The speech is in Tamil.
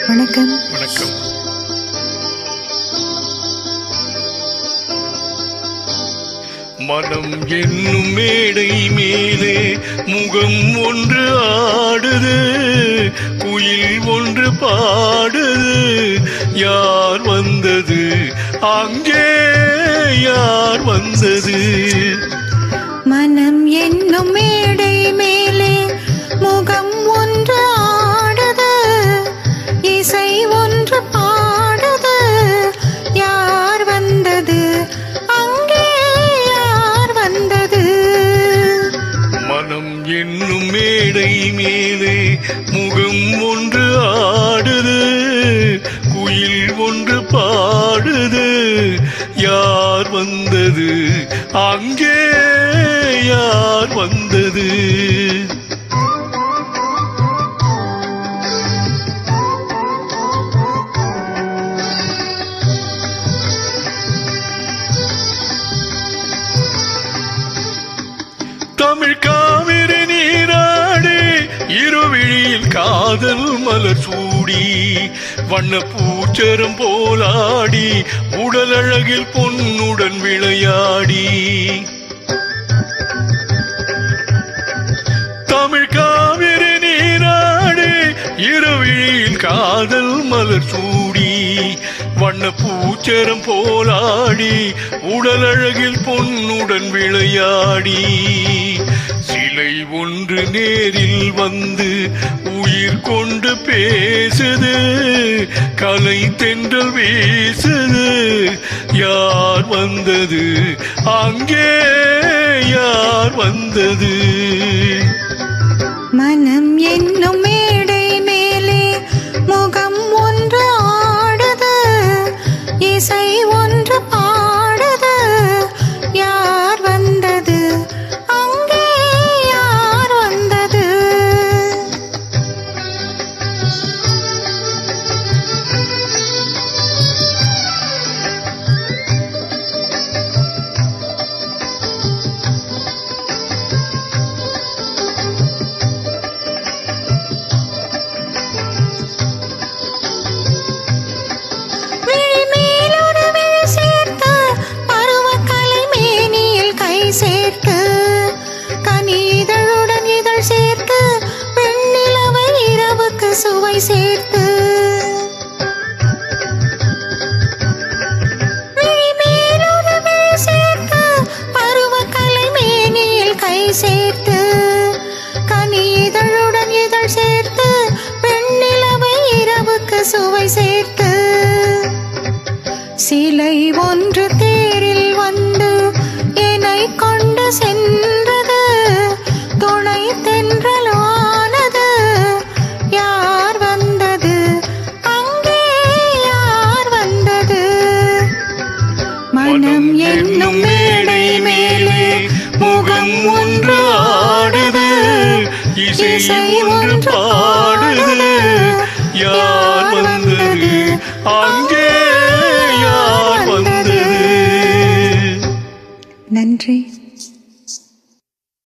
வணக்கம். வணக்கம். மனம் என்னும் மேடை மேலே முகம் ஒன்று ஆடுது, குயில் ஒன்று பாடுது. யார் வந்தது அங்கே, யார் வந்தது? மனம் என்னும் மேடை மேலே முகம் ஒன்று ஆடுது, இசை ஒன்று பாடுது. யார் வந்தது அங்கே, யார் வந்தது? மனம் என்னும் மேடை மேலே முகம் ஒன்று ஆடுது, குயில் ஒன்று பாடுது. யார் வந்தது அங்கே, யார் வந்தது? தமிழ் காவிரி நீராடி, இருவிழியில் காதல் மலர் சூடி, வண்ண பூச்சரம் போலாடி, உடல் அழகில் பொன்னுடன் விளையாடி. தமிழ் காவிரி நீராடி, இருவிழியில் காதல் மலர் சூடி, வண்ண பூச்சரம் போலாடி, உடல் அழகில் பொன்னுடன் விளையாடி. சிலை ஒன்று நேரில் வந்து உயிர் கொண்டு பேசுது, கலை தென்றல் வீசுது. யார் வந்தது அங்கே, யார் வந்தது? மனம் என்னும் மேடை மேலே முகம் ஒன்று ஆடுது, இசை ஒன்று பாடுது. யார் வந்தது அங்கே, யார் வந்தது? சேர்த்து கனிதழுடன் இதழ் சேர்த்து, பெண்ணிலவை இரவுக்கு சுவை சேர்த்து. சேர்த்து பருவக்கலை மேனியில் கை சேர்த்து, கனிதழுடன் இதழ் சேர்த்து, பெண்ணிலவை இரவுக்கு சுவை சேர்த்து. சிலை ஒன்று தேரில் வந்து என்னை கொண்டு சென்றது, துணை தென்றலானது. யார் வந்தது அங்கே, யார் வந்தது? மனம் என்னும் மேடை மேலே முகம் ஒன்று ஆடுது, இசை ஒன்று பாடுது. யார் வந்தது அங்கே?